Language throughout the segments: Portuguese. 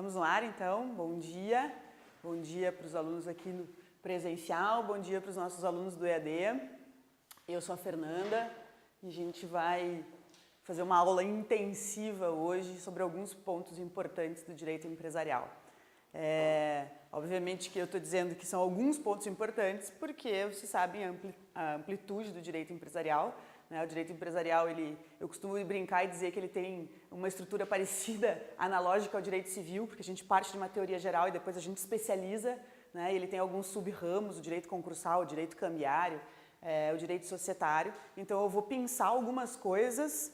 Estamos no ar, então. Bom dia. Bom dia para os alunos aqui no presencial, bom dia para os nossos alunos do EAD. Eu sou a Fernanda e a gente vai fazer uma aula intensiva hoje sobre alguns pontos importantes do direito empresarial. Obviamente que eu estou dizendo que são alguns pontos importantes porque vocês sabem a amplitude do direito empresarial. O direito empresarial, eu costumo brincar e dizer que ele tem uma estrutura parecida, analógica ao direito civil, porque a gente parte de uma teoria geral e depois a gente especializa, ele tem alguns sub-ramos, o direito concursal, o direito cambiário, o direito societário. Então eu vou pensar algumas coisas,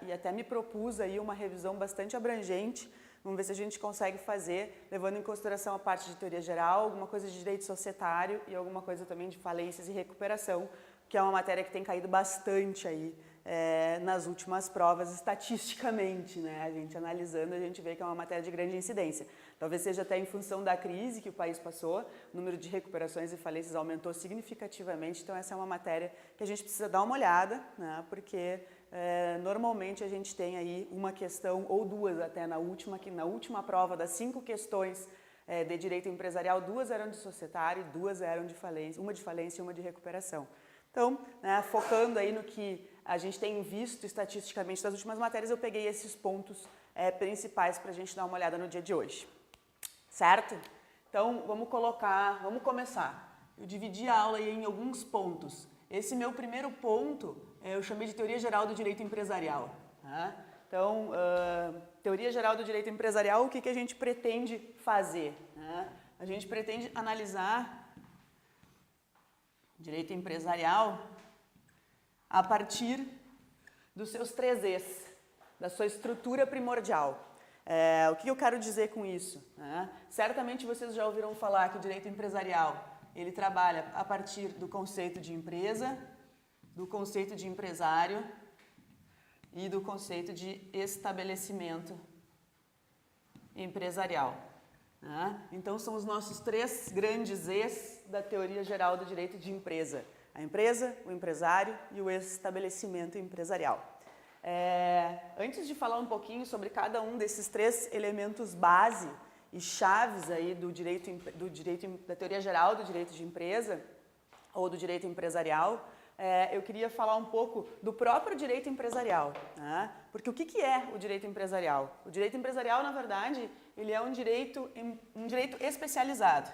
e até me propus aí uma revisão bastante abrangente. Vamos ver se a gente consegue fazer, levando em consideração a parte de teoria geral, alguma coisa de direito societário e alguma coisa também de falências e recuperação, que é uma matéria que tem caído bastante aí nas últimas provas estatisticamente, A gente analisando, a gente vê que é uma matéria de grande incidência. Talvez seja até em função da crise que o país passou, o número de recuperações e falências aumentou significativamente, então essa é uma matéria que a gente precisa dar uma olhada, porque normalmente a gente tem aí uma questão ou duas até na última prova das 5 questões de direito empresarial, 2 eram de societário e 2 eram de falência, uma de falência e uma de recuperação. Então, focando aí no que a gente tem visto estatisticamente das últimas matérias, eu peguei esses pontos principais para a gente dar uma olhada no dia de hoje. Certo? Então, vamos começar. Eu dividi a aula aí em alguns pontos. Esse meu primeiro ponto, eu chamei de teoria geral do direito empresarial. Então, teoria geral do direito empresarial, o que a gente pretende fazer? A gente pretende analisar direito empresarial a partir dos seus 3 E's, da sua estrutura primordial. O que eu quero dizer com isso? Certamente vocês já ouviram falar que o direito empresarial ele trabalha a partir do conceito de empresa, do conceito de empresário e do conceito de estabelecimento empresarial. Então, são os nossos 3 grandes E's da teoria geral do direito de empresa. A empresa, o empresário e o estabelecimento empresarial. Antes de falar um pouquinho sobre cada um desses 3 elementos base e chaves aí da teoria geral do direito de empresa ou do direito empresarial, eu queria falar um pouco do próprio direito empresarial. Porque o que é o direito empresarial? O direito empresarial, na verdade, ele é um direito especializado.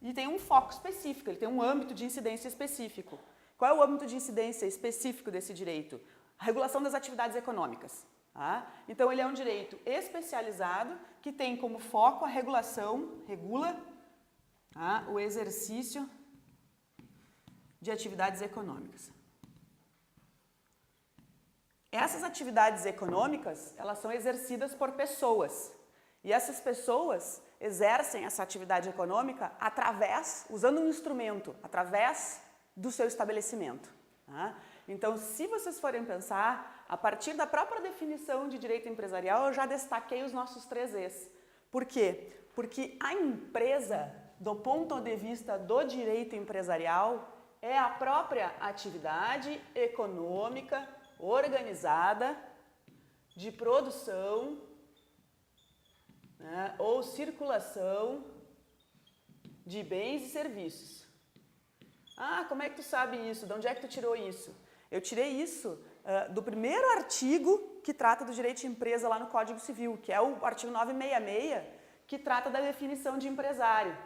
E tem um foco específico, ele tem um âmbito de incidência específico. Qual é o âmbito de incidência específico desse direito? A regulação das atividades econômicas. Então, ele é um direito especializado que tem como foco a regula o exercício de atividades econômicas. Essas atividades econômicas, elas são exercidas por pessoas. E essas pessoas exercem essa atividade econômica usando um instrumento, através do seu estabelecimento. Então, se vocês forem pensar, a partir da própria definição de direito empresarial, eu já destaquei os nossos 3 E's. Por quê? Porque a empresa, do ponto de vista do direito empresarial, é a própria atividade econômica organizada de produção ou circulação de bens e serviços. Como é que tu sabe isso? De onde é que tu tirou isso? Eu tirei isso do primeiro artigo que trata do direito de empresa lá no Código Civil, que é o artigo 966, que trata da definição de empresário.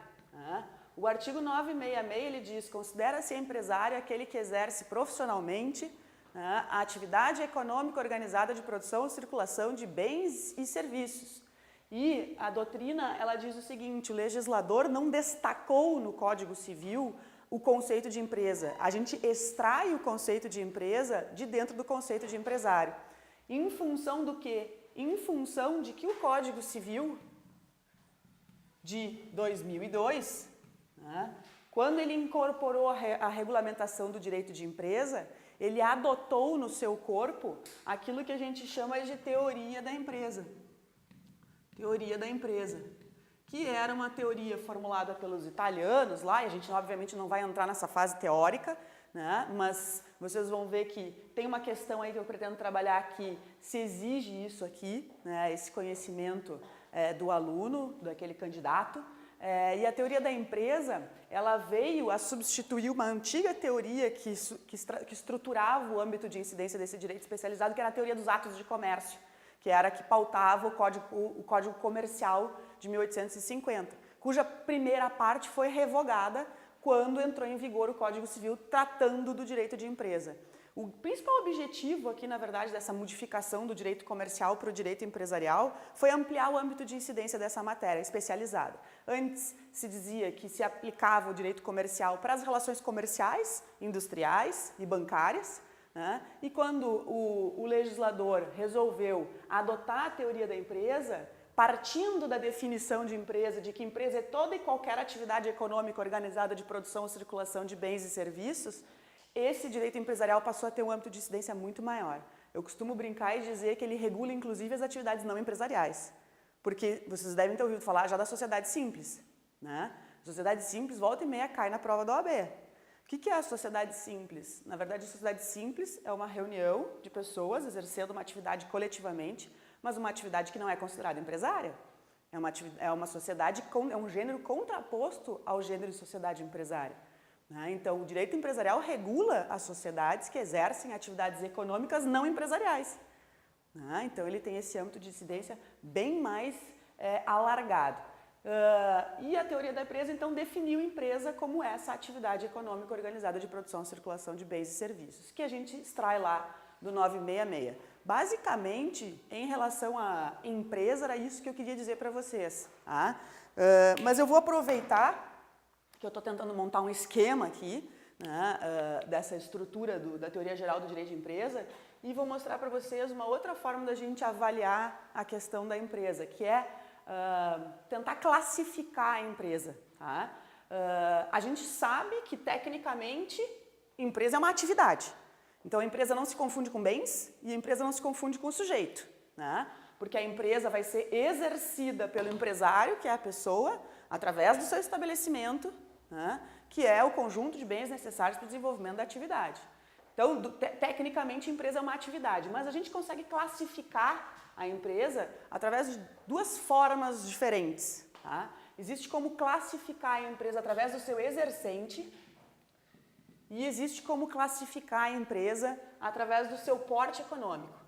O artigo 966, ele diz, considera-se empresário aquele que exerce profissionalmente a atividade econômica organizada de produção ou circulação de bens e serviços. E a doutrina, ela diz o seguinte, o legislador não destacou no Código Civil o conceito de empresa. A gente extrai o conceito de empresa de dentro do conceito de empresário. Em função do quê? Em função de que o Código Civil de 2002, quando ele incorporou a regulamentação do direito de empresa, ele adotou no seu corpo aquilo que a gente chama de teoria da empresa. Teoria da empresa, que era uma teoria formulada pelos italianos lá, e a gente obviamente não vai entrar nessa fase teórica, mas vocês vão ver que tem uma questão aí que eu pretendo trabalhar aqui se exige isso aqui, né, esse conhecimento do aluno, daquele candidato. E a teoria da empresa, ela veio a substituir uma antiga teoria que estruturava o âmbito de incidência desse direito especializado, que era a teoria dos atos de comércio, que era a que pautava o Código Comercial de 1850, cuja primeira parte foi revogada quando entrou em vigor o Código Civil tratando do direito de empresa. O principal objetivo aqui, na verdade, dessa modificação do direito comercial para o direito empresarial foi ampliar o âmbito de incidência dessa matéria especializada. Antes se dizia que se aplicava o direito comercial para as relações comerciais, industriais e bancárias, né? E quando o legislador resolveu adotar a teoria da empresa, partindo da definição de empresa, de que empresa é toda e qualquer atividade econômica organizada de produção ou circulação de bens e serviços, esse direito empresarial passou a ter um âmbito de incidência muito maior. Eu costumo brincar e dizer que ele regula inclusive as atividades não empresariais, porque vocês devem ter ouvido falar já da sociedade simples, né? A sociedade simples volta e meia cai na prova da OAB. O que é a sociedade simples? Na verdade, a sociedade simples é uma reunião de pessoas exercendo uma atividade coletivamente, mas uma atividade que não é considerada empresária. É uma sociedade, é um gênero contraposto ao gênero de sociedade empresária. Então, o direito empresarial regula as sociedades que exercem atividades econômicas não empresariais. Então, ele tem esse âmbito de incidência bem mais alargado. E a teoria da empresa, então, definiu a empresa como essa atividade econômica organizada de produção e circulação de bens e serviços, que a gente extrai lá do 966. Basicamente, em relação à empresa, era isso que eu queria dizer para vocês. Mas eu vou aproveitar que eu estou tentando montar um esquema aqui, né, dessa estrutura da teoria geral do direito de empresa, e vou mostrar para vocês uma outra forma da gente avaliar a questão da empresa, que é tentar classificar a empresa. A gente sabe que, tecnicamente, empresa é uma atividade. Então, a empresa não se confunde com bens e a empresa não se confunde com o sujeito, né? Porque a empresa vai ser exercida pelo empresário, que é a pessoa, através do seu estabelecimento, né? Que é o conjunto de bens necessários para o desenvolvimento da atividade. Então, tecnicamente, a empresa é uma atividade, mas a gente consegue classificar a empresa através de duas formas diferentes. Existe como classificar a empresa através do seu exercente e existe como classificar a empresa através do seu porte econômico.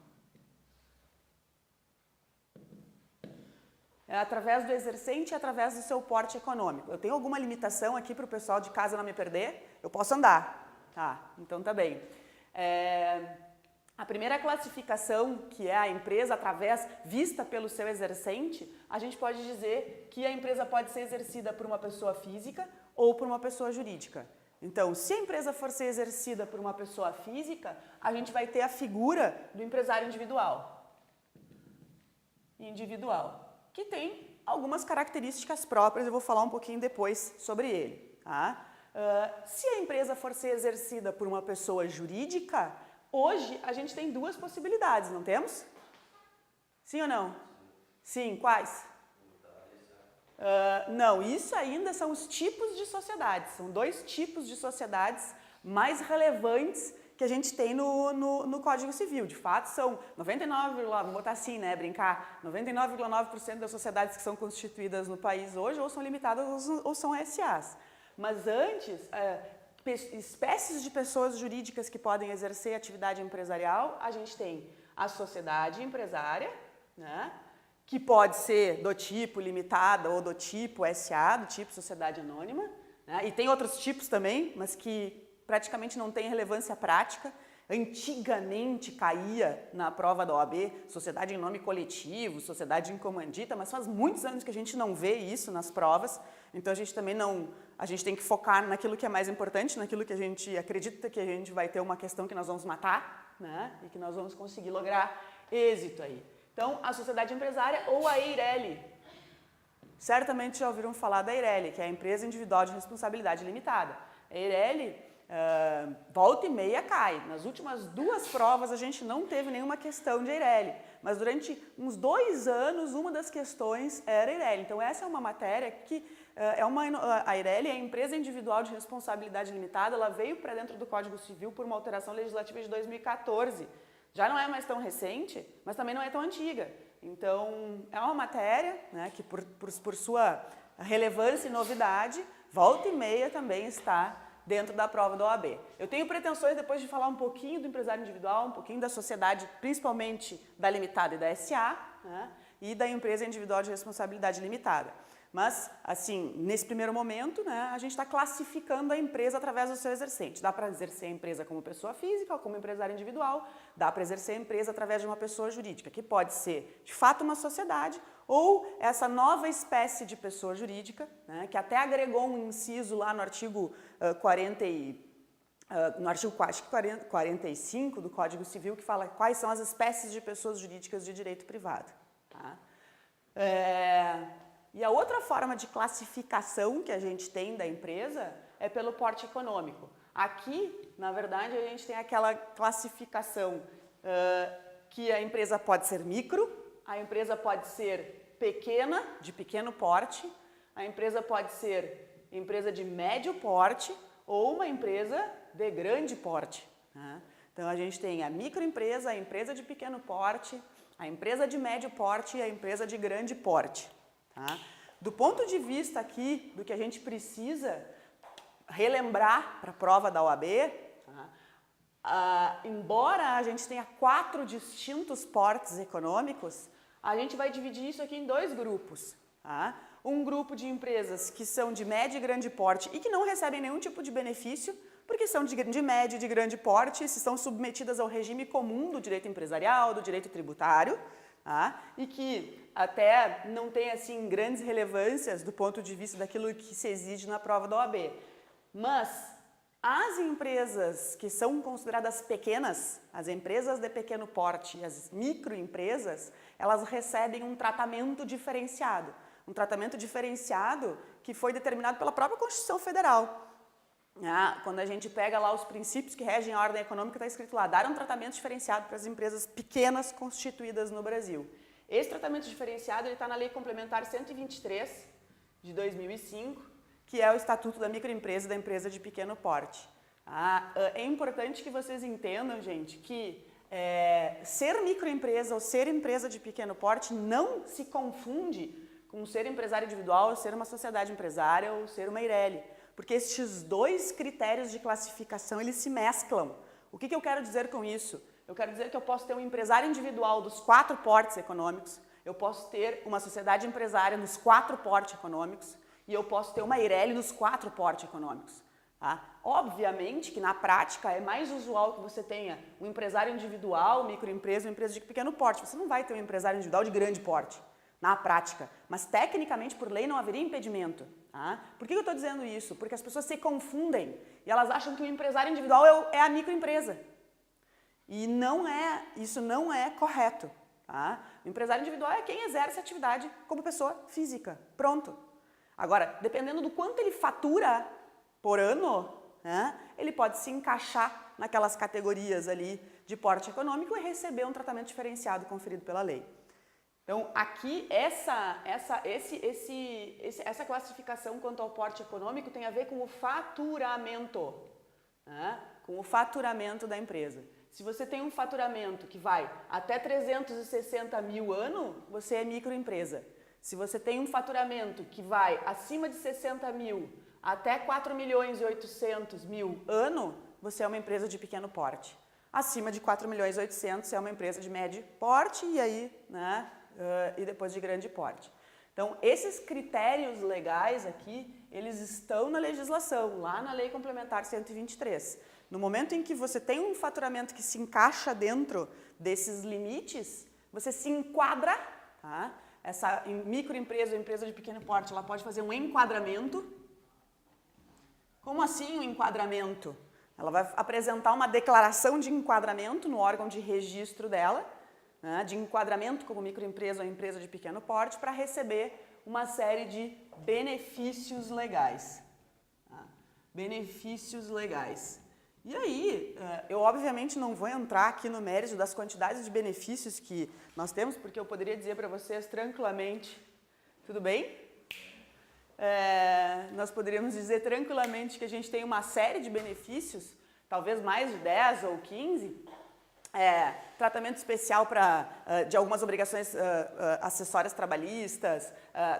Através do exercente e através do seu porte econômico. Eu tenho alguma limitação aqui para o pessoal de casa não me perder? Eu posso andar. Então tá bem. A primeira classificação, que é a empresa vista pelo seu exercente, a gente pode dizer que a empresa pode ser exercida por uma pessoa física ou por uma pessoa jurídica. Então, se a empresa for ser exercida por uma pessoa física, a gente vai ter a figura do empresário individual, que tem algumas características próprias, eu vou falar um pouquinho depois sobre ele. Se a empresa for ser exercida por uma pessoa jurídica, hoje a gente tem duas possibilidades, não temos? Sim ou não? Sim, quais? Não, isso ainda são os tipos de sociedades, são dois tipos de sociedades mais relevantes que a gente tem no Código Civil. De fato, são 99, vamos botar assim, né, brincar, 99,9% das sociedades que são constituídas no país hoje ou são limitadas ou são SAs. Mas antes, espécies de pessoas jurídicas que podem exercer atividade empresarial, a gente tem a sociedade empresária, né, que pode ser do tipo limitada ou do tipo SA, do tipo sociedade anônima, né, e tem outros tipos também, mas que praticamente não tem relevância prática. Antigamente caía na prova da OAB sociedade em nome coletivo, sociedade em comandita, mas faz muitos anos que a gente não vê isso nas provas, então a gente também a gente tem que focar naquilo que é mais importante, naquilo que a gente acredita que a gente vai ter uma questão que nós vamos matar, né, e que nós vamos conseguir lograr êxito aí. Então, a sociedade empresária ou a EIRELI. Certamente já ouviram falar da EIRELI, que é a Empresa Individual de Responsabilidade Limitada. A EIRELI volta e meia cai. Nas últimas duas provas a gente não teve nenhuma questão de EIRELI, mas durante uns 2 anos uma das questões era EIRELI. Então essa é uma matéria que a EIRELI é a Empresa Individual de Responsabilidade Limitada, ela veio para dentro do Código Civil por uma alteração legislativa de 2014, Já não é mais tão recente, mas também não é tão antiga. Então, é uma matéria, né, que por sua relevância e novidade, volta e meia também está dentro da prova da OAB. Eu tenho pretensões depois de falar um pouquinho do empresário individual, um pouquinho da sociedade, principalmente da limitada e da SA, né, e da empresa individual de responsabilidade limitada. Mas, assim, nesse primeiro momento, né, a gente está classificando a empresa através do seu exercente. Dá para exercer a empresa como pessoa física ou como empresário individual, dá para exercer a empresa através de uma pessoa jurídica, que pode ser, de fato, uma sociedade ou essa nova espécie de pessoa jurídica, né, que até agregou um inciso lá no artigo 45 do Código Civil, que fala quais são as espécies de pessoas jurídicas de direito privado. Tá? E a outra forma de classificação que a gente tem da empresa é pelo porte econômico. Aqui, na verdade, a gente tem aquela classificação que a empresa pode ser micro, a empresa pode ser pequena, de pequeno porte, a empresa pode ser empresa de médio porte ou uma empresa de grande porte. Né? Então, a gente tem a microempresa, a empresa de pequeno porte, a empresa de médio porte e a empresa de grande porte. Tá? Do ponto de vista aqui do que a gente precisa relembrar para a prova da OAB, tá? Embora a gente tenha 4 distintos portes econômicos, a gente vai dividir isso aqui em 2 grupos. Tá? Um grupo de empresas que são de médio e grande porte e que não recebem nenhum tipo de benefício, porque são de médio e de grande porte, se estão submetidas ao regime comum do direito empresarial, do direito tributário, tá? E que até não tem assim grandes relevâncias do ponto de vista daquilo que se exige na prova da OAB. Mas as empresas que são consideradas pequenas, as empresas de pequeno porte, as microempresas, elas recebem um tratamento diferenciado. Um tratamento diferenciado que foi determinado pela própria Constituição Federal. Quando a gente pega lá os princípios que regem a ordem econômica, está escrito lá, dar um tratamento diferenciado para as empresas pequenas constituídas no Brasil. Esse tratamento diferenciado está na Lei Complementar 123, de 2005, que é o Estatuto da Microempresa e da Empresa de Pequeno Porte. É importante que vocês entendam, gente, que ser microempresa ou ser empresa de pequeno porte não se confunde com ser empresário individual, ser uma sociedade empresária ou ser uma EIRELI. Porque estes 2 critérios de classificação, eles se mesclam. O que eu quero dizer com isso? Eu quero dizer que eu posso ter um empresário individual dos 4 portes econômicos, eu posso ter uma sociedade empresária nos 4 portes econômicos e eu posso ter uma EIRELI nos 4 portes econômicos. Tá? Obviamente que na prática é mais usual que você tenha um empresário individual, microempresa, uma empresa de pequeno porte. Você não vai ter um empresário individual de grande porte. Na prática, mas tecnicamente por lei não haveria impedimento. Tá? Por que eu estou dizendo isso? Porque as pessoas se confundem e elas acham que o empresário individual é a microempresa. E isso não é correto. Tá? O empresário individual é quem exerce atividade como pessoa física. Pronto. Agora, dependendo do quanto ele fatura por ano, né, ele pode se encaixar naquelas categorias ali de porte econômico e receber um tratamento diferenciado conferido pela lei. Então, aqui, essa classificação quanto ao porte econômico tem a ver com o faturamento, né? Com o faturamento da empresa. Se você tem um faturamento que vai até 360 mil ano, você é microempresa. Se você tem um faturamento que vai acima de 60 mil até 4 milhões e 800 mil ano, você é uma empresa de pequeno porte. Acima de 4 milhões e 800 é uma empresa de médio porte e aí, né? E depois de grande porte. Então, esses critérios legais aqui, eles estão na legislação, lá na Lei Complementar 123. No momento em que você tem um faturamento que se encaixa dentro desses limites, você se enquadra, tá? Essa microempresa ou empresa de pequeno porte, ela pode fazer um enquadramento. Como assim um enquadramento? Ela vai apresentar uma declaração de enquadramento no órgão de registro dela, né, de enquadramento como microempresa ou empresa de pequeno porte para receber uma série de benefícios legais. Tá? Benefícios legais. E aí, eu obviamente não vou entrar aqui no mérito das quantidades de benefícios que nós temos, porque eu poderia dizer para vocês tranquilamente, tudo bem? Nós poderíamos dizer tranquilamente que a gente tem uma série de benefícios, talvez mais de 10 ou 15, tratamento especial de algumas obrigações acessórias trabalhistas,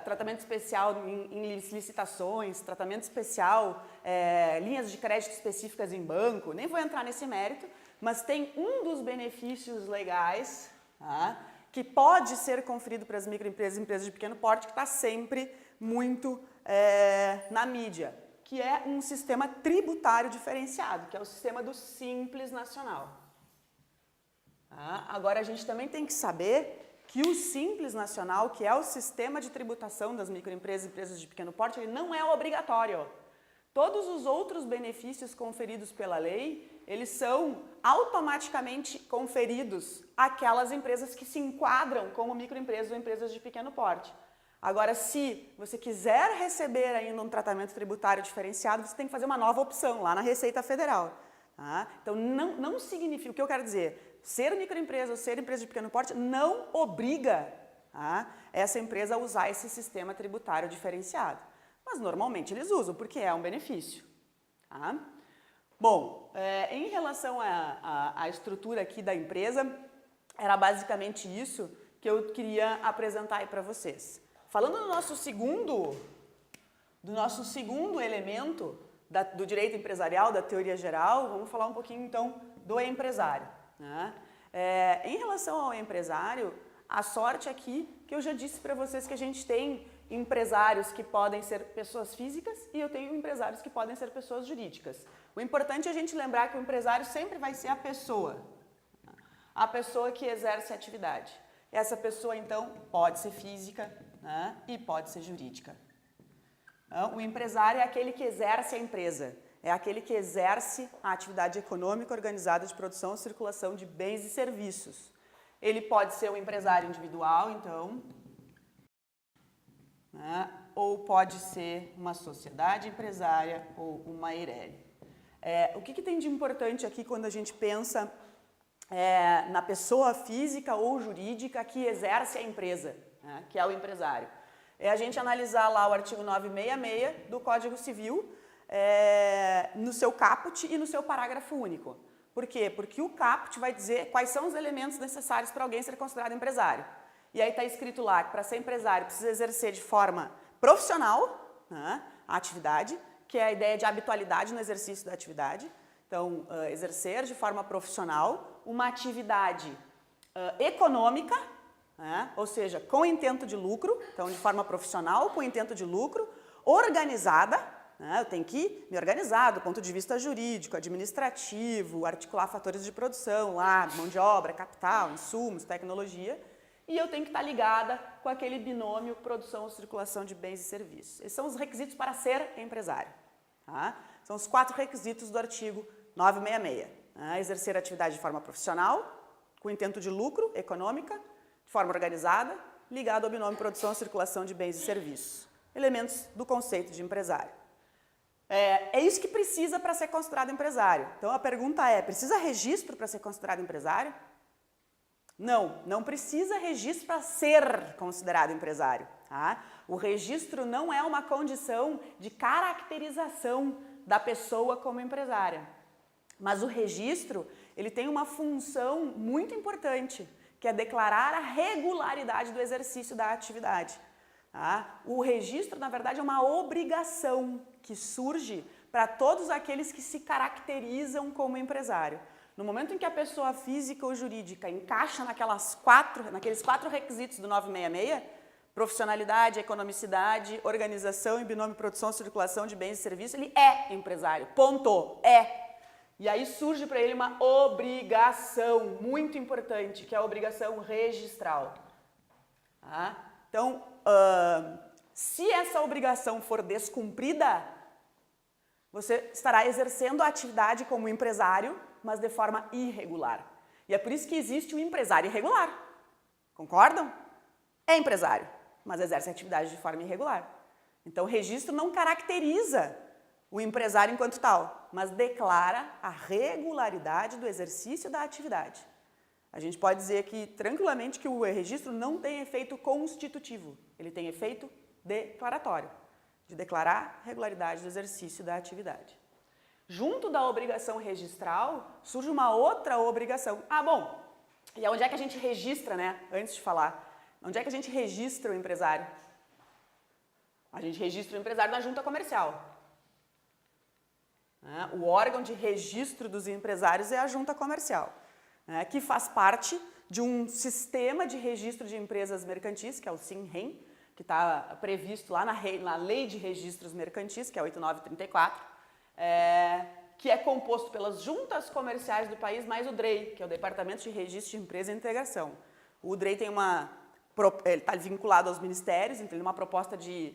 tratamento especial em licitações, tratamento especial, linhas de crédito específicas em banco, nem vou entrar nesse mérito, mas tem um dos benefícios legais, tá, que pode ser conferido para as microempresas e empresas de pequeno porte, que está sempre muito na mídia, que é um sistema tributário diferenciado, que é o sistema do Simples Nacional. Agora, a gente também tem que saber que o Simples Nacional, que é o sistema de tributação das microempresas e empresas de pequeno porte, ele não é obrigatório. Todos os outros benefícios conferidos pela lei, eles são automaticamente conferidos àquelas empresas que se enquadram como microempresas ou empresas de pequeno porte. Agora, se você quiser receber ainda um tratamento tributário diferenciado, você tem que fazer uma nova opção lá na Receita Federal. Tá? Então, não significa, o que eu quero dizer, ser microempresa ou ser empresa de pequeno porte não obriga essa empresa a usar esse sistema tributário diferenciado. Mas normalmente eles usam, porque é um benefício. Tá? Bom, em relação à estrutura aqui da empresa, era basicamente isso que eu queria apresentar aí para vocês. Falando do nosso segundo elemento do direito empresarial, da teoria geral, vamos falar um pouquinho então do empresário. Né? Em relação ao empresário, a sorte aqui que eu já disse para vocês que a gente tem empresários que podem ser pessoas físicas e eu tenho empresários que podem ser pessoas jurídicas. O importante é a gente lembrar que o empresário sempre vai ser a pessoa que exerce a atividade. Essa pessoa, então, pode ser física, né, e pode ser jurídica. Então, o empresário é aquele que exerce a empresa, é aquele que exerce a atividade econômica organizada de produção e circulação de bens e serviços. Ele pode ser um empresário individual, então, né, ou pode ser uma sociedade empresária ou uma EIRELI. O que tem de importante aqui quando a gente pensa na pessoa física ou jurídica que exerce a empresa, né, que é o empresário? É a gente analisar lá o artigo 966 do Código Civil, no seu caput e no seu parágrafo único. Por quê? Porque o caput vai dizer quais são os elementos necessários para alguém ser considerado empresário. E aí está escrito lá que para ser empresário precisa exercer de forma profissional, né, a atividade, que é a ideia de habitualidade no exercício da atividade. Então, exercer de forma profissional uma atividade econômica, né, ou seja, com intento de lucro, então de forma profissional, com intento de lucro, organizada, né, eu tenho que me organizar do ponto de vista jurídico, administrativo, articular fatores de produção, lá, mão de obra, capital, insumos, tecnologia, e eu tenho que estar ligada com aquele binômio produção ou circulação de bens e serviços. Esses são os requisitos para ser empresário. Tá? São os 4 requisitos do artigo 966. Exercer atividade de forma profissional, com intento de lucro, econômica, de forma organizada, ligado ao binômio produção ou circulação de bens e serviços. Elementos do conceito de empresário. É isso que precisa para ser considerado empresário. Então a pergunta é, precisa registro para ser considerado empresário? Não precisa registro para ser considerado empresário. Tá? O registro não é uma condição de caracterização da pessoa como empresária. Mas o registro, ele tem uma função muito importante, que é declarar a regularidade do exercício da atividade. Tá? O registro, na verdade, é uma obrigação que surge para todos aqueles que se caracterizam como empresário. No momento em que a pessoa física ou jurídica encaixa naqueles 4 requisitos do 966, profissionalidade, economicidade, organização e binômio produção e circulação de bens e serviços, ele é empresário, ponto, E aí surge para ele uma obrigação muito importante, que é a obrigação registral. Tá? Então, se essa obrigação for descumprida, você estará exercendo a atividade como empresário, mas de forma irregular. E é por isso que existe o empresário irregular. Concordam? É empresário, mas exerce a atividade de forma irregular. Então, o registro não caracteriza o empresário enquanto tal, mas declara a regularidade do exercício da atividade. A gente pode dizer aqui tranquilamente que o registro não tem efeito constitutivo, ele tem efeito declaratório, de declarar a regularidade do exercício da atividade. Junto da obrigação registral, surge uma outra obrigação. Ah, bom, e onde é que a gente registra, né? Antes de falar, onde é que a gente registra o empresário? A gente registra o empresário na junta comercial. O órgão de registro dos empresários é a junta comercial, que faz parte de um sistema de registro de empresas mercantis, que é o SINREM, que está previsto lá na Lei de Registros Mercantis, que é 8934, que é composto pelas juntas comerciais do país, mais o DREI, que é o Departamento de Registro de Empresa e Integração. O DREI tem ele está vinculado aos ministérios, então ele tem uma proposta de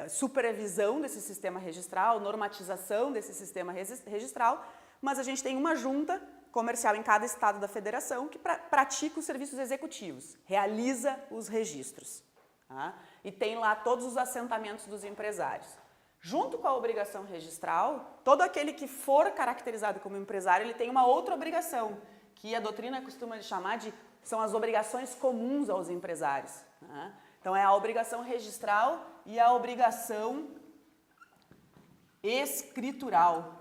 supervisão desse sistema registral, normatização desse sistema registral, mas a gente tem uma junta comercial em cada estado da federação que pratica os serviços executivos, realiza os registros. Tá? E tem lá todos os assentamentos dos empresários. Junto com a obrigação registral, todo aquele que for caracterizado como empresário, ele tem uma outra obrigação, que a doutrina costuma chamar são as obrigações comuns aos empresários. Tá? Então, é a obrigação registral e a obrigação escritural.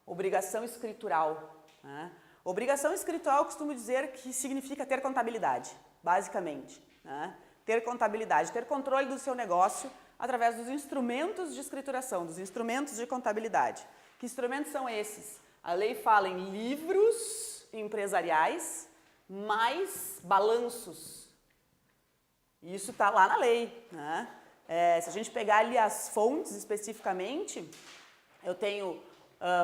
Obrigação escritural. Tá? Obrigação escritural, eu costumo dizer que significa ter contabilidade, basicamente. Tá? Ter contabilidade, ter controle do seu negócio através dos instrumentos de escrituração, dos instrumentos de contabilidade. Que instrumentos são esses? A lei fala em livros empresariais mais balanços. Isso está lá na lei. Né? Se a gente pegar ali as fontes especificamente, eu tenho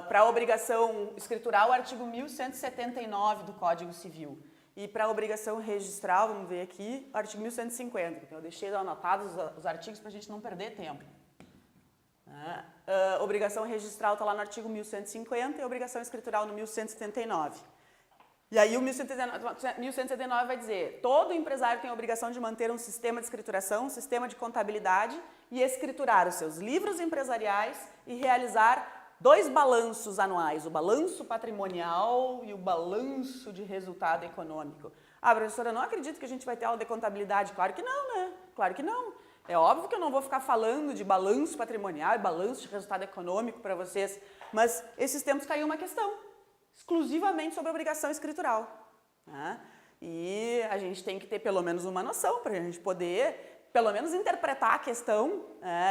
para a obrigação escritural o artigo 1179 do Código Civil. E para a obrigação registral, vamos ver aqui, o artigo 1150. Então eu deixei anotados os artigos para a gente não perder tempo. Obrigação registral está lá no artigo 1150 e a obrigação escritural no 1179. E aí o 1179 vai dizer, todo empresário tem a obrigação de manter um sistema de escrituração, um sistema de contabilidade e escriturar os seus livros empresariais e realizar 2 balanços anuais, o balanço patrimonial e o balanço de resultado econômico. Ah, professora, eu não acredito que a gente vai ter aula de contabilidade. Claro que não, né? Claro que não. É óbvio que eu não vou ficar falando de balanço patrimonial e balanço de resultado econômico para vocês, mas esses tempos caiu uma questão exclusivamente sobre a obrigação escritural. Né? E a gente tem que ter pelo menos uma noção para a gente poder, pelo menos, interpretar a questão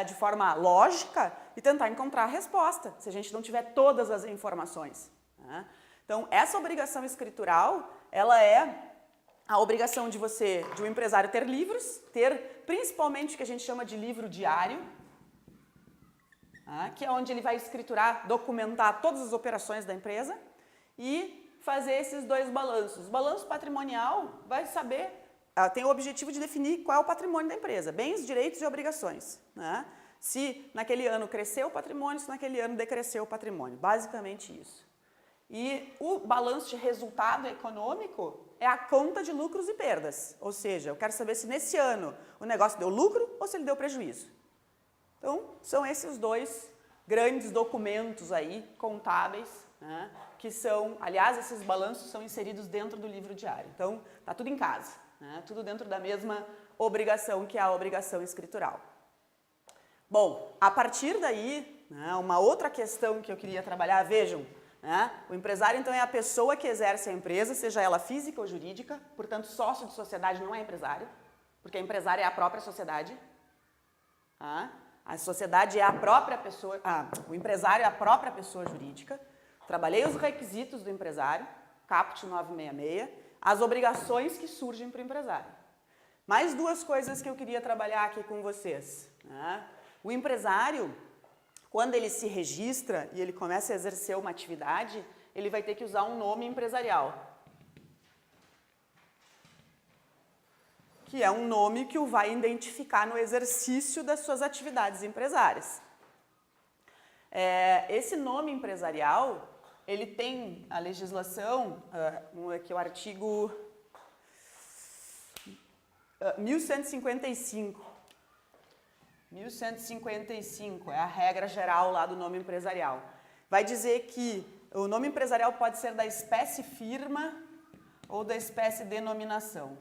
de forma lógica e tentar encontrar a resposta, se a gente não tiver todas as informações. Né? Então, essa obrigação escritural, ela é a obrigação de um empresário ter livros, ter principalmente o que a gente chama de livro diário, que é onde ele vai escriturar, documentar todas as operações da empresa, e fazer esses 2 balanços. O balanço patrimonial vai saber, tem o objetivo de definir qual é o patrimônio da empresa, bens, direitos e obrigações. Né? Se naquele ano cresceu o patrimônio, se naquele ano decresceu o patrimônio. Basicamente isso. E o balanço de resultado econômico é a conta de lucros e perdas. Ou seja, eu quero saber se nesse ano o negócio deu lucro ou se ele deu prejuízo. Então, são esses 2 grandes documentos aí, contábeis, né, que são, aliás, esses balanços são inseridos dentro do livro diário. Então, está tudo em casa, né, tudo dentro da mesma obrigação, que é a obrigação escritural. Bom, a partir daí, né, uma outra questão que eu queria trabalhar, vejam, né, o empresário, então, é a pessoa que exerce a empresa, seja ela física ou jurídica, portanto, sócio de sociedade não é empresário, porque a empresária é a própria sociedade. Tá? A sociedade é a própria pessoa, o empresário é a própria pessoa jurídica. Trabalhei os requisitos do empresário, caput 966, as obrigações que surgem para o empresário. Mais 2 coisas que eu queria trabalhar aqui com vocês. Né? O empresário, quando ele se registra e ele começa a exercer uma atividade, ele vai ter que usar um nome empresarial. Que é um nome que o vai identificar no exercício das suas atividades empresárias. Esse nome empresarial, ele tem a legislação, aqui o artigo 1155. 1155 é a regra geral lá do nome empresarial. Vai dizer que o nome empresarial pode ser da espécie firma ou da espécie denominação.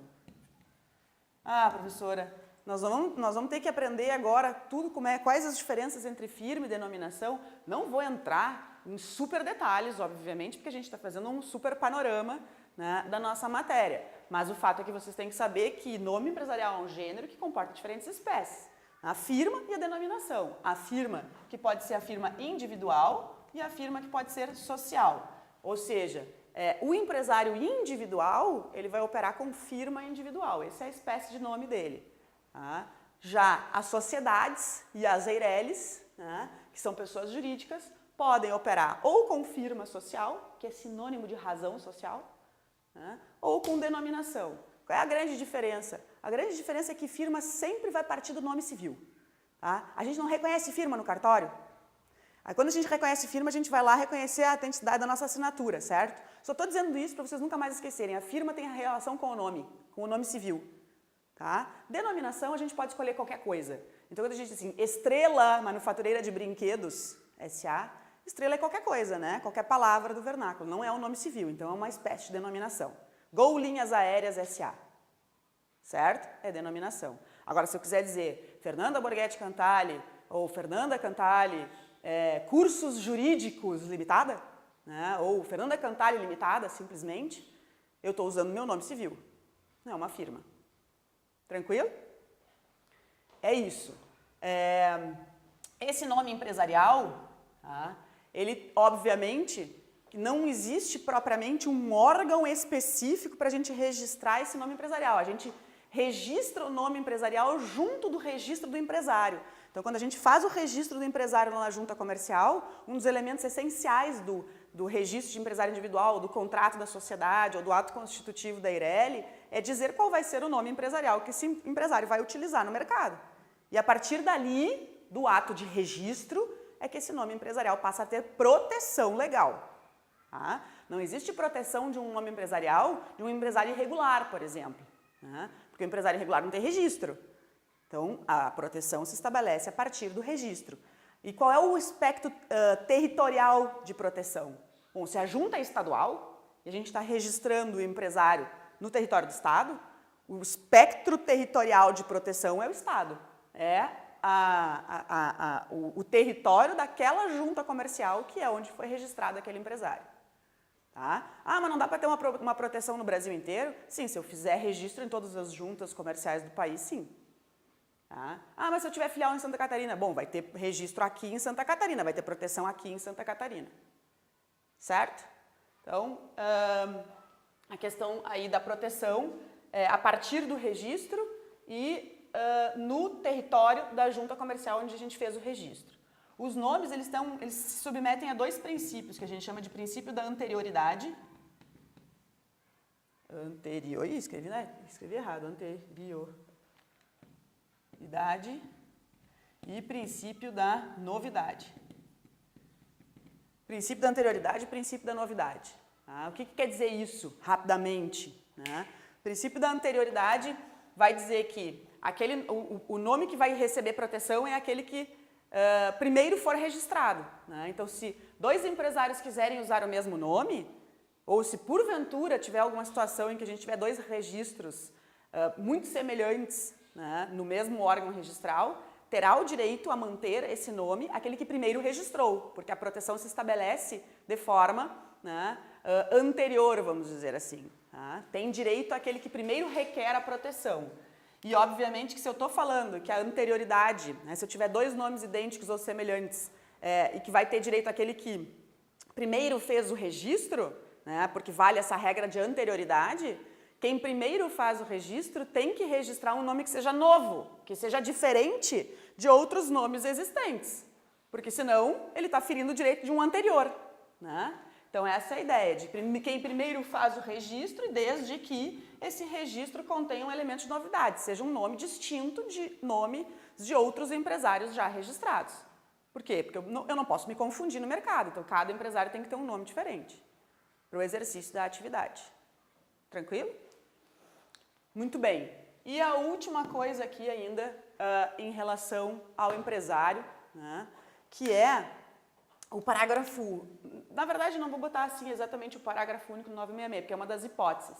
Ah, professora, nós vamos ter que aprender agora tudo quais as diferenças entre firma e denominação. Não vou entrar em super detalhes, obviamente, porque a gente está fazendo um super panorama, né, da nossa matéria. Mas o fato é que vocês têm que saber que nome empresarial é um gênero que comporta diferentes espécies. A firma e a denominação. A firma, que pode ser a firma individual, e a firma que pode ser social. Ou seja, o empresário individual, ele vai operar com firma individual. Essa é a espécie de nome dele. Tá? Já as sociedades e as EIRELIs, né, que são pessoas jurídicas, podem operar ou com firma social, que é sinônimo de razão social, né, ou com denominação. Qual é a grande diferença? A grande diferença é que firma sempre vai partir do nome civil. Tá? A gente não reconhece firma no cartório. Aí quando a gente reconhece firma, a gente vai lá reconhecer a autenticidade da nossa assinatura, certo? Só estou dizendo isso para vocês nunca mais esquecerem. A firma tem a relação com o nome civil. Tá? Denominação, a gente pode escolher qualquer coisa. Então, quando a gente diz assim, Estrela Manufatureira de Brinquedos, S.A., estrela é qualquer coisa, né? Qualquer palavra do vernáculo, não é um nome civil, então é uma espécie de denominação. Gol Linhas Aéreas S.A., certo? É denominação. Agora, se eu quiser dizer Fernanda Borghetti Cantali ou Fernanda Cantali Cursos Jurídicos Limitada, né? Ou Fernanda Cantali Limitada, simplesmente, eu estou usando meu nome civil, não é uma firma. Tranquilo? É isso. Esse nome empresarial, tá? Ele, obviamente, não existe propriamente um órgão específico para a gente registrar esse nome empresarial. A gente registra o nome empresarial junto do registro do empresário. Então, quando a gente faz o registro do empresário na junta comercial, um dos elementos essenciais do registro de empresário individual, do contrato da sociedade ou do ato constitutivo da EIRELI, é dizer qual vai ser o nome empresarial que esse empresário vai utilizar no mercado. E a partir dali, do ato de registro, é que esse nome empresarial passa a ter proteção legal. Tá? Não existe proteção de um nome empresarial de um empresário irregular, por exemplo. Né? Porque o empresário irregular não tem registro. Então, a proteção se estabelece a partir do registro. E qual é o espectro territorial de proteção? Bom, se a junta é estadual, e a gente está registrando o empresário no território do Estado, o espectro territorial de proteção é o Estado. É o território daquela junta comercial que é onde foi registrado aquele empresário. Tá? Ah, mas não dá para ter uma proteção no Brasil inteiro? Sim, se eu fizer registro em todas as juntas comerciais do país, sim. Tá? Ah, mas se eu tiver filial em Santa Catarina? Bom, vai ter registro aqui em Santa Catarina, vai ter proteção aqui em Santa Catarina. Certo? Então, a questão aí da proteção é a partir do registro e no território da junta comercial onde a gente fez o registro. Os nomes, eles se submetem a dois princípios, que a gente chama de princípio da anterioridade. Escrevi, né? Escrevi errado, anterioridade e princípio da novidade. Princípio da anterioridade e princípio da novidade. Tá? O que quer dizer isso, rapidamente? Né? O princípio da anterioridade vai dizer que o nome que vai receber proteção é aquele que primeiro for registrado. Né? Então, se dois empresários quiserem usar o mesmo nome, ou se porventura tiver alguma situação em que a gente tiver dois registros muito semelhantes, né, no mesmo órgão registral, terá o direito a manter esse nome aquele que primeiro registrou, porque a proteção se estabelece de forma, né, anterior, vamos dizer assim. Tá? Tem direito àquele que primeiro requer a proteção. E, obviamente, que se eu estou falando que a anterioridade, né, se eu tiver dois nomes idênticos ou semelhantes, e que vai ter direito àquele que primeiro fez o registro, né, porque vale essa regra de anterioridade, quem primeiro faz o registro tem que registrar um nome que seja novo, que seja diferente de outros nomes existentes, porque senão ele está ferindo o direito de um anterior. Né? Então, essa é a ideia de quem primeiro faz o registro e desde que esse registro contenha um elemento de novidade, seja um nome distinto de nomes de outros empresários já registrados. Por quê? Porque eu não posso me confundir no mercado, então cada empresário tem que ter um nome diferente para o exercício da atividade. Tranquilo? Muito bem. E a última coisa aqui ainda em relação ao empresário, né, que é o parágrafo, na verdade não vou botar assim exatamente o parágrafo único do 966, porque é uma das hipóteses,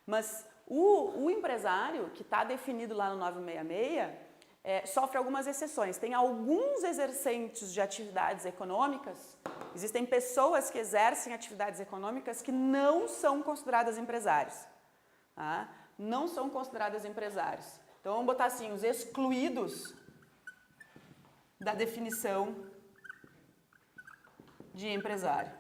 mas O empresário, que está definido lá no 966, sofre algumas exceções. Tem alguns exercentes de atividades econômicas, existem pessoas que exercem atividades econômicas que não são consideradas empresários. Tá? Não são consideradas empresários. Então, vamos botar assim, os excluídos da definição de empresário.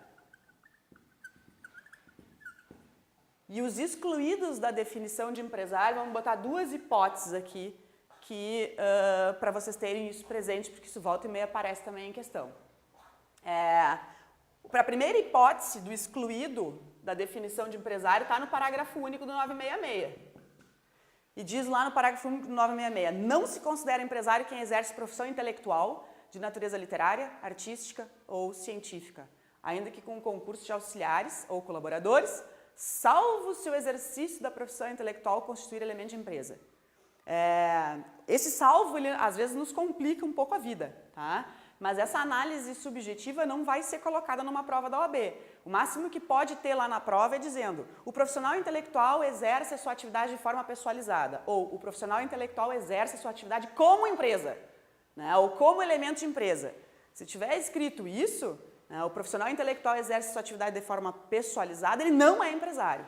E os excluídos da definição de empresário, vamos botar duas hipóteses aqui, para vocês terem isso presente, porque isso volta e meia aparece também em questão. Para a primeira hipótese do excluído da definição de empresário, está no parágrafo único do 966. E diz lá no parágrafo único do 966, não se considera empresário quem exerce profissão intelectual de natureza literária, artística ou científica, ainda que com concurso de auxiliares ou colaboradores, salvo se o exercício da profissão intelectual constituir elemento de empresa. Esse salvo, ele, às vezes, nos complica um pouco a vida, tá? Mas essa análise subjetiva não vai ser colocada numa prova da OAB. O máximo que pode ter lá na prova é dizendo o profissional intelectual exerce a sua atividade de forma pessoalizada, ou o profissional intelectual exerce a sua atividade como empresa, né? Ou como elemento de empresa. Se tiver escrito isso, né, o profissional intelectual exerce a sua atividade de forma pessoalizada, ele não é empresário.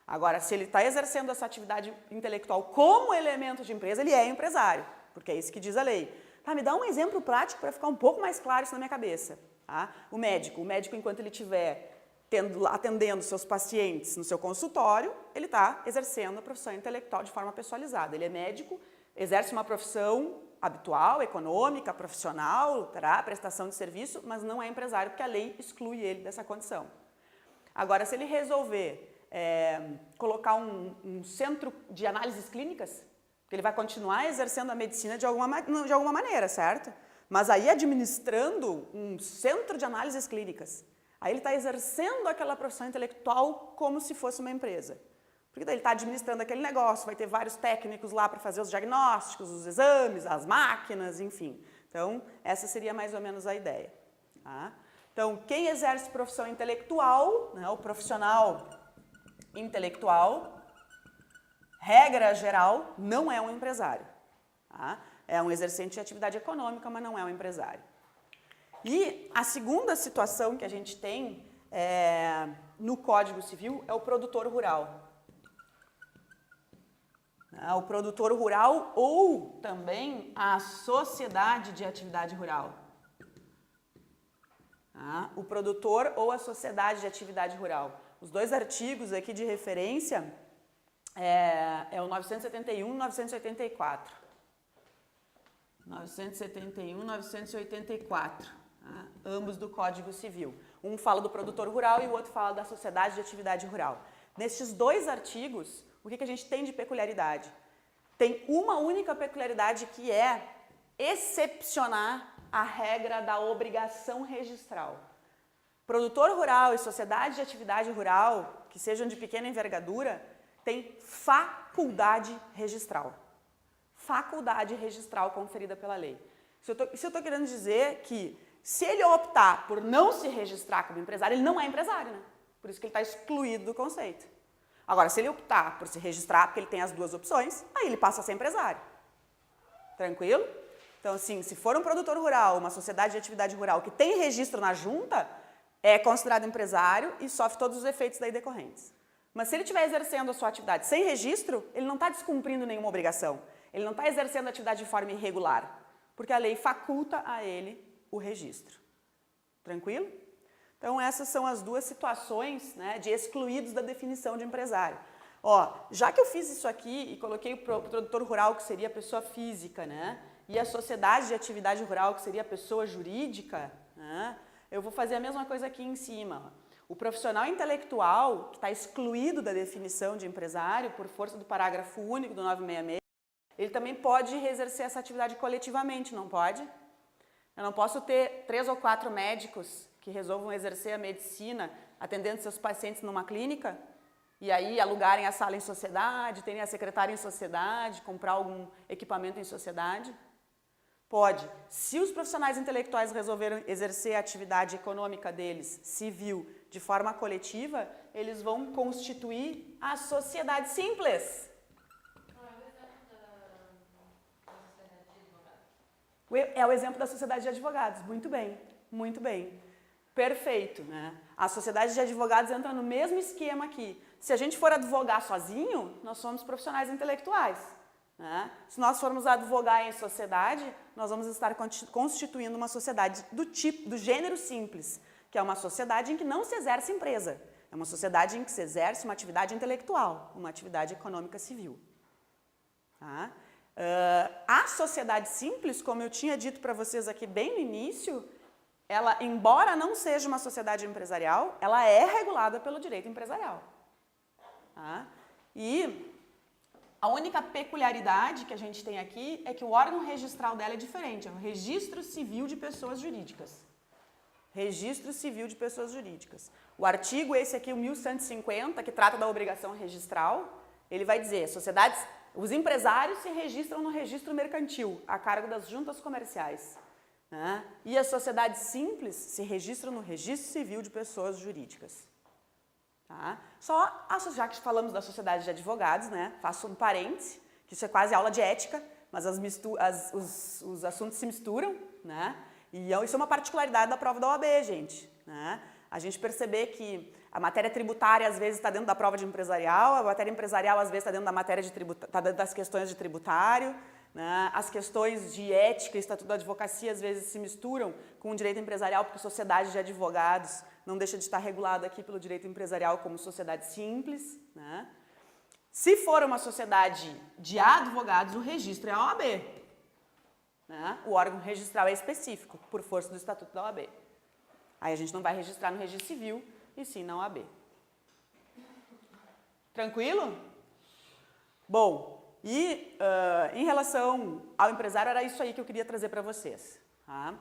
Agora, se ele está exercendo essa atividade intelectual como elemento de empresa, ele é empresário, porque é isso que diz a lei. Tá, me dá um exemplo prático para ficar um pouco mais claro isso na minha cabeça. Tá? O médico, enquanto ele estiver atendendo seus pacientes no seu consultório, ele está exercendo a profissão intelectual de forma pessoalizada. Ele é médico, exerce uma profissão habitual, econômica, profissional, prestação de serviço, mas não é empresário, porque a lei exclui ele dessa condição. Agora, se ele resolver colocar um centro de análises clínicas, porque ele vai continuar exercendo a medicina de alguma maneira, certo? Mas aí administrando um centro de análises clínicas, aí ele está exercendo aquela profissão intelectual como se fosse uma empresa. Porque daí ele está administrando aquele negócio, vai ter vários técnicos lá para fazer os diagnósticos, os exames, as máquinas, enfim. Então, essa seria mais ou menos a ideia. Tá? Então, quem exerce profissão intelectual, né, o profissional intelectual, regra geral, não é um empresário. Tá? É um exercente de atividade econômica, mas não é um empresário. E a segunda situação que a gente tem no Código Civil é o produtor rural. O produtor rural ou também a sociedade de atividade rural. O produtor ou a sociedade de atividade rural. Os dois artigos aqui de referência é o 971 e 984. 971 e 984, tá? Ambos do Código Civil. Um fala do produtor rural e o outro fala da sociedade de atividade rural. Nestes dois artigos, o que a gente tem de peculiaridade? Tem uma única peculiaridade que é excepcionar a regra da obrigação registral. Produtor rural e sociedade de atividade rural, que sejam de pequena envergadura, tem faculdade registral. Faculdade registral conferida pela lei. Se eu estou querendo dizer que se ele optar por não se registrar como empresário, ele não é empresário, né? Por isso que ele está excluído do conceito. Agora, se ele optar por se registrar, porque ele tem as duas opções, aí ele passa a ser empresário. Tranquilo? Então, assim, se for um produtor rural, uma sociedade de atividade rural que tem registro na junta, é considerado empresário e sofre todos os efeitos daí decorrentes. Mas se ele estiver exercendo a sua atividade sem registro, ele não está descumprindo nenhuma obrigação. Ele não está exercendo a atividade de forma irregular, porque a lei faculta a ele o registro. Tranquilo? Então, essas são as duas situações, né, de excluídos da definição de empresário. Ó, já que eu fiz isso aqui e coloquei o produtor rural, que seria a pessoa física, né, e a sociedade de atividade rural, que seria a pessoa jurídica, né, eu vou fazer a mesma coisa aqui em cima. O profissional intelectual, que está excluído da definição de empresário, por força do parágrafo único do 966, ele também pode exercer essa atividade coletivamente, não pode? Eu não posso ter 3 ou 4 médicos que resolvam exercer a medicina atendendo seus pacientes numa clínica e aí alugarem a sala em sociedade, terem a secretária em sociedade, comprar algum equipamento em sociedade? Pode. Se os profissionais intelectuais resolveram exercer a atividade econômica deles, civil, de forma coletiva, eles vão constituir a sociedade simples. É o exemplo da sociedade de advogados. Muito bem, muito bem. Perfeito, né? A sociedade de advogados entra no mesmo esquema aqui. Se a gente for advogar sozinho, nós somos profissionais intelectuais, né? Se nós formos advogar em sociedade, nós vamos estar constituindo uma sociedade do gênero simples, que é uma sociedade em que não se exerce empresa. É uma sociedade em que se exerce uma atividade intelectual, uma atividade econômica civil. Tá? A sociedade simples, como eu tinha dito para vocês aqui bem no início, ela, embora não seja uma sociedade empresarial, ela é regulada pelo direito empresarial. Tá? E a única peculiaridade que a gente tem aqui é que o órgão registral dela é diferente, é o Registro Civil de Pessoas Jurídicas. Registro Civil de Pessoas Jurídicas. O artigo esse aqui, o 1150, que trata da obrigação registral, ele vai dizer, os empresários se registram no registro mercantil, a cargo das juntas comerciais, né? E as sociedades simples se registram no registro civil de pessoas jurídicas. Tá? Já que falamos da sociedade de advogados, né? Faço um parêntese, que isso é quase aula de ética, mas os assuntos se misturam, né? E isso é uma particularidade da prova da OAB, gente, né? A gente perceber que a matéria tributária às vezes está dentro da prova de empresarial, a matéria empresarial às vezes está dentro da matéria dentro das questões de tributário, né? As questões de ética e estatuto da advocacia às vezes se misturam com o direito empresarial, porque sociedade de advogados não deixa de estar regulada aqui pelo direito empresarial como sociedade simples, né? Se for uma sociedade de advogados, o registro é a OAB, né? O órgão registral é específico, por força do estatuto da OAB. Aí a gente não vai registrar no registro civil, e sim na OAB. Tranquilo? Bom, e em relação ao empresário, era isso aí que eu queria trazer para vocês. Tá?